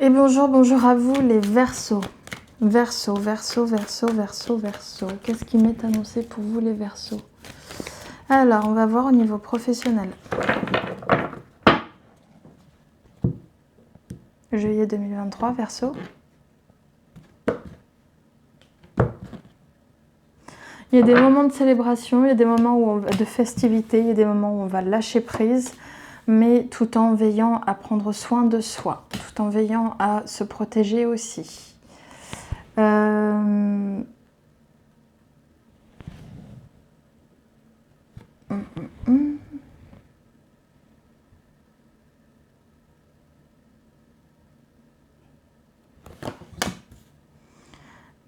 Et bonjour, bonjour à vous les Verseaux. Verseaux, Verseaux, Verseaux, Verseaux, Verseaux. Qu'est-ce qui m'est annoncé pour vous les Verseaux? Alors, on va voir au niveau professionnel. Juillet 2023, Verseaux. Il y a des moments de célébration, il y a des moments de festivité, il y a des moments où on va lâcher prise, mais tout en veillant à prendre soin de soi, tout en veillant à se protéger aussi.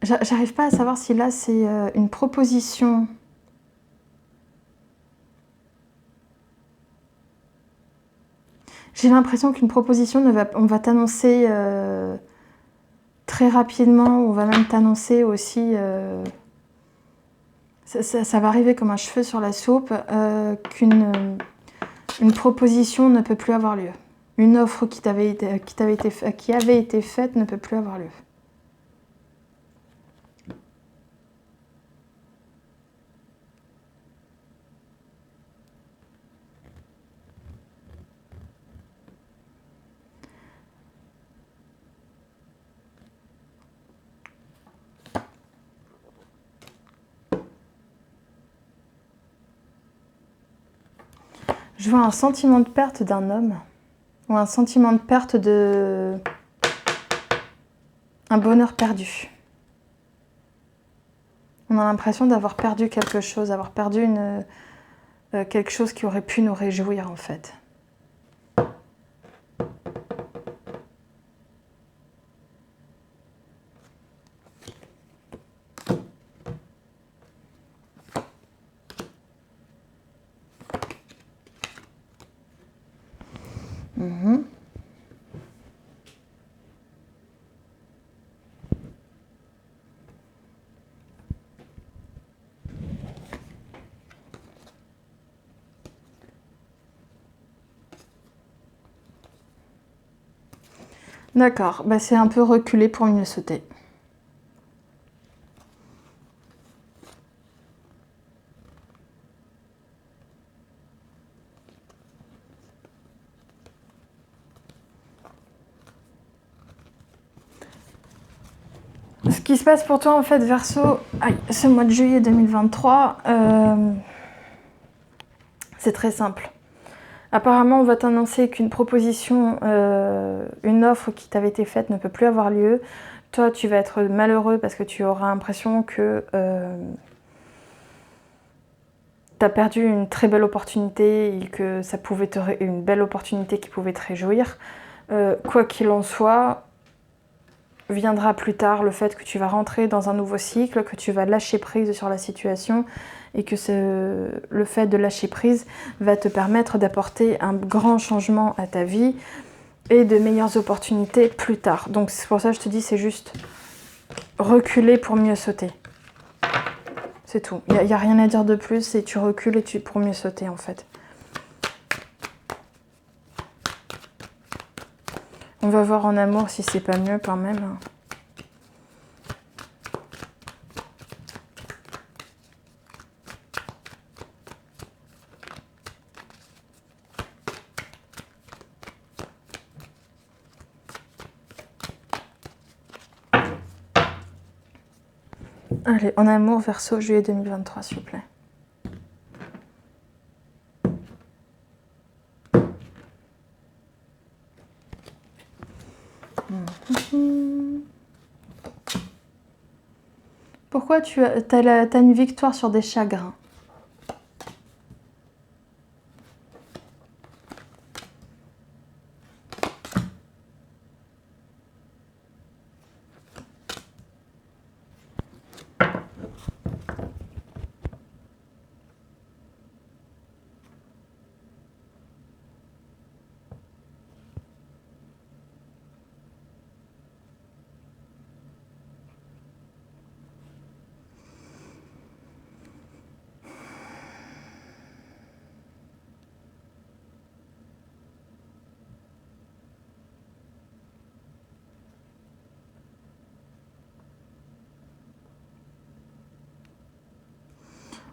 J'arrive pas à savoir si là c'est une proposition. J'ai l'impression qu'une proposition, on va t'annoncer très rapidement, on va même t'annoncer aussi, ça va arriver comme un cheveu sur la soupe, qu'une proposition ne peut plus avoir lieu. Une offre qui avait été faite ne peut plus avoir lieu. Je vois un sentiment de perte d'un homme, ou un sentiment de perte de... un bonheur perdu. On a l'impression d'avoir perdu quelque chose, d'avoir perdu quelque chose qui aurait pu nous réjouir en fait. D'accord, bah c'est un peu reculé pour mieux sauter. Ce qui se passe pour toi en fait, Verseau, ce mois de juillet 2023, c'est très simple. Apparemment, on va t'annoncer qu'une proposition, une offre qui t'avait été faite ne peut plus avoir lieu. Toi, tu vas être malheureux parce que tu auras l'impression que tu as perdu une très belle opportunité et que ça pouvait une belle opportunité qui pouvait te réjouir. Quoi qu'il en soit, viendra plus tard le fait que tu vas rentrer dans un nouveau cycle, que tu vas lâcher prise sur la situation et que le fait de lâcher prise va te permettre d'apporter un grand changement à ta vie et de meilleures opportunités plus tard. Donc c'est pour ça que je te dis, c'est juste reculer pour mieux sauter. C'est tout. Il n'y a rien à dire de plus, et tu recules pour mieux sauter en fait. On va voir en amour si c'est pas mieux quand même. Allez, en amour, Verseau, juillet 2023, s'il vous plaît. Pourquoi tu as une victoire sur des chagrins?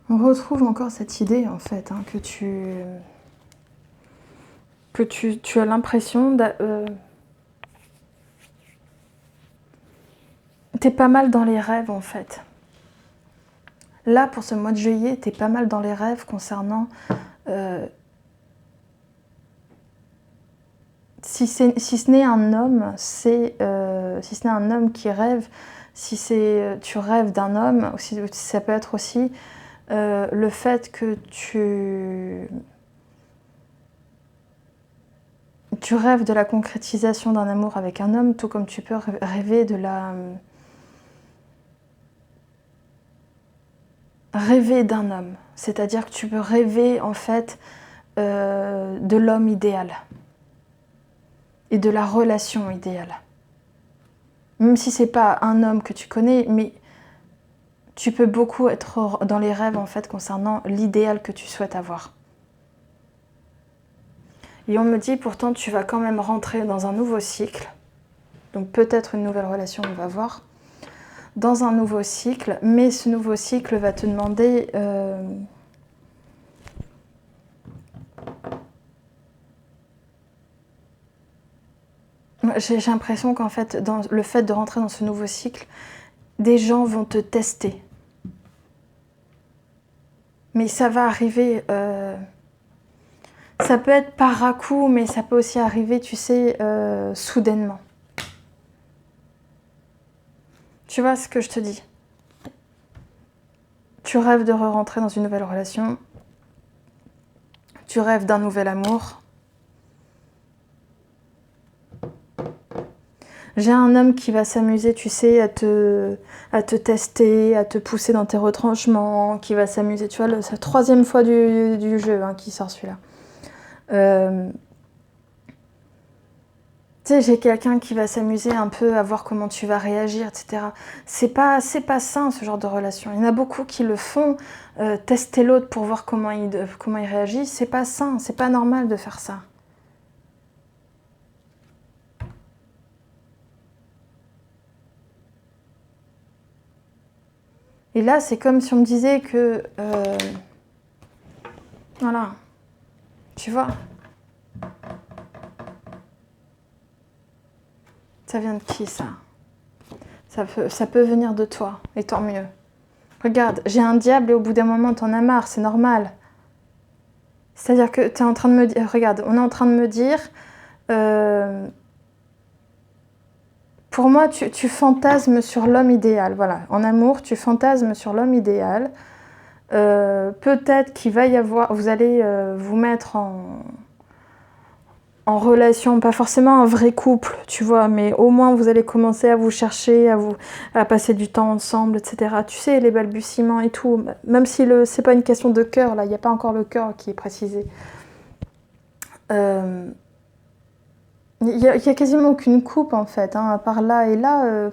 On retrouve encore cette idée, en fait, hein, que tu as l'impression t'es pas mal dans les rêves, en fait. Là, pour ce mois de juillet, t'es pas mal dans les rêves concernant... si ce n'est un homme, si ce n'est un homme qui rêve, si tu rêves d'un homme, aussi, ça peut être aussi le fait que tu rêves de la concrétisation d'un amour avec un homme, tout comme tu peux rêver rêver d'un homme. C'est-à-dire que tu peux rêver en fait de l'homme idéal et de la relation idéale. Même si c'est pas un homme que tu connais, mais tu peux beaucoup être dans les rêves en fait concernant l'idéal que tu souhaites avoir. Et on me dit pourtant tu vas quand même rentrer dans un nouveau cycle, donc peut-être une nouvelle relation, on va voir, dans un nouveau cycle, mais ce nouveau cycle va te demander j'ai l'impression qu'en fait, dans le fait de rentrer dans ce nouveau cycle, des gens vont te tester. Mais ça va arriver, ça peut être par à-coup, mais ça peut aussi arriver, tu sais, soudainement. Tu vois ce que je te dis? Tu rêves de re-rentrer dans une nouvelle relation, tu rêves d'un nouvel amour. J'ai un homme qui va s'amuser, tu sais, à te tester, à te pousser dans tes retranchements, qui va s'amuser, tu vois, c'est la troisième fois du jeu hein, qui sort celui-là. Tu sais, j'ai quelqu'un qui va s'amuser un peu à voir comment tu vas réagir, etc. C'est pas sain ce genre de relation. Il y en a beaucoup qui le font, tester l'autre pour voir comment il réagit. C'est pas sain, c'est pas normal de faire ça. Et là, c'est comme si on me disait que... voilà. Tu vois? Ça vient de qui, ça? Ça peut venir de toi, et tant mieux. Regarde, j'ai un diable et au bout d'un moment, t'en as marre, c'est normal. C'est-à-dire que t'es en train de me dire... Regarde, on est en train de me dire... pour moi, tu fantasmes sur l'homme idéal. Voilà, en amour, tu fantasmes sur l'homme idéal. Peut-être qu'il va y avoir... Vous allez vous mettre en relation, pas forcément un vrai couple, tu vois, mais au moins vous allez commencer à vous chercher, à passer du temps ensemble, etc. Tu sais, les balbutiements et tout, même si c'est pas une question de cœur, là, il n'y a pas encore le cœur qui est précisé. Il n'y a quasiment aucune coupe, en fait, hein, à part là et là, il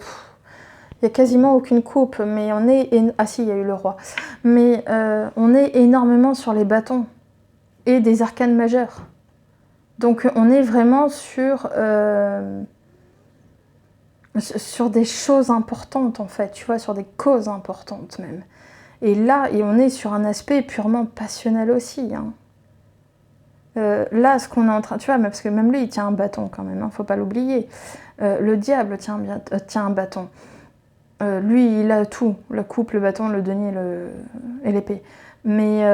n'y a quasiment aucune coupe, mais on est... Ah si, il y a eu le roi. Mais on est énormément sur les bâtons et des arcanes majeures. Donc on est vraiment sur des choses importantes en fait, tu vois, sur des causes importantes même. Et là, on est sur un aspect purement passionnel aussi. Hein. Là, ce qu'on est en train, tu vois, parce que même lui, il tient un bâton quand même, hein, faut pas l'oublier. Le diable tient un bâton. Lui, il a tout, la coupe, le bâton, le denier et l'épée. Mais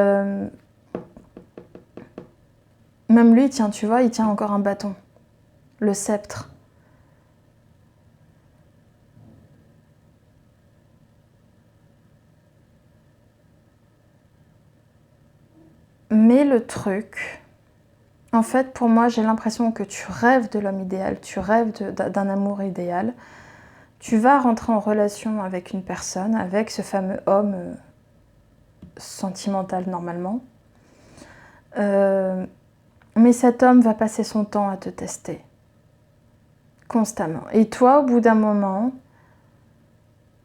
même lui, tiens, tu vois, il tient encore un bâton. Le sceptre. Mais le truc, en fait, pour moi, j'ai l'impression que tu rêves de l'homme idéal, tu rêves d'un amour idéal. Tu vas rentrer en relation avec une personne, avec ce fameux homme sentimental normalement. Mais cet homme va passer son temps à te tester. Constamment. Et toi, au bout d'un moment,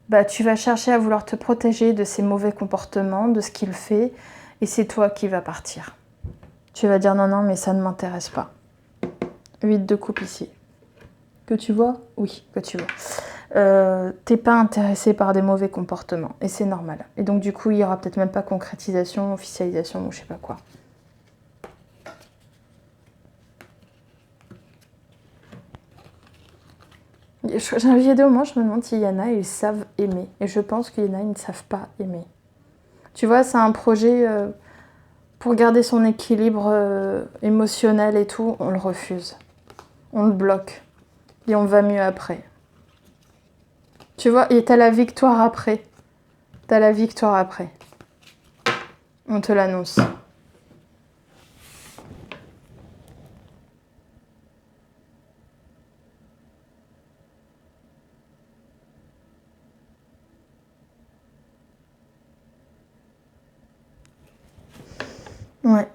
bah, tu vas chercher à vouloir te protéger de ses mauvais comportements, de ce qu'il fait, et c'est toi qui vas partir. Tu vas dire non, non, mais ça ne m'intéresse pas. 8 de coupe ici. Que tu vois? Oui, que tu vois. t'es pas intéressé par des mauvais comportements. Et c'est normal. Et donc du coup, il y aura peut-être même pas concrétisation, officialisation ou je sais pas quoi. J'ai des moments, je me demande s'il y en a, ils savent aimer. Et je pense qu'il y en a, ils ne savent pas aimer. Tu vois, c'est un projet pour garder son équilibre émotionnel et tout, on le refuse. On le bloque. Et on va mieux après. Tu vois, et t'as la victoire après. T'as la victoire après. On te l'annonce. Ouais.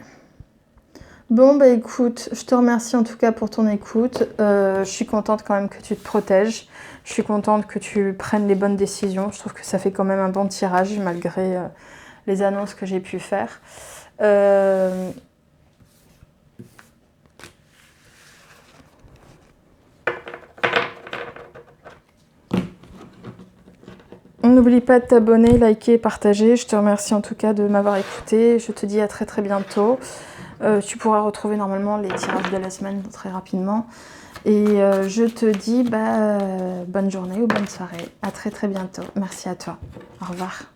Bon, bah écoute, je te remercie en tout cas pour ton écoute. Je suis contente quand même que tu te protèges. Je suis contente que tu prennes les bonnes décisions. Je trouve que ça fait quand même un bon tirage malgré les annonces que j'ai pu faire. N'oublie pas de t'abonner, liker, partager. Je te remercie en tout cas de m'avoir écouté. Je te dis à très très bientôt. Tu pourras retrouver normalement les tirages de la semaine très rapidement. Et je te dis bonne journée ou bonne soirée. À très très bientôt. Merci à toi. Au revoir.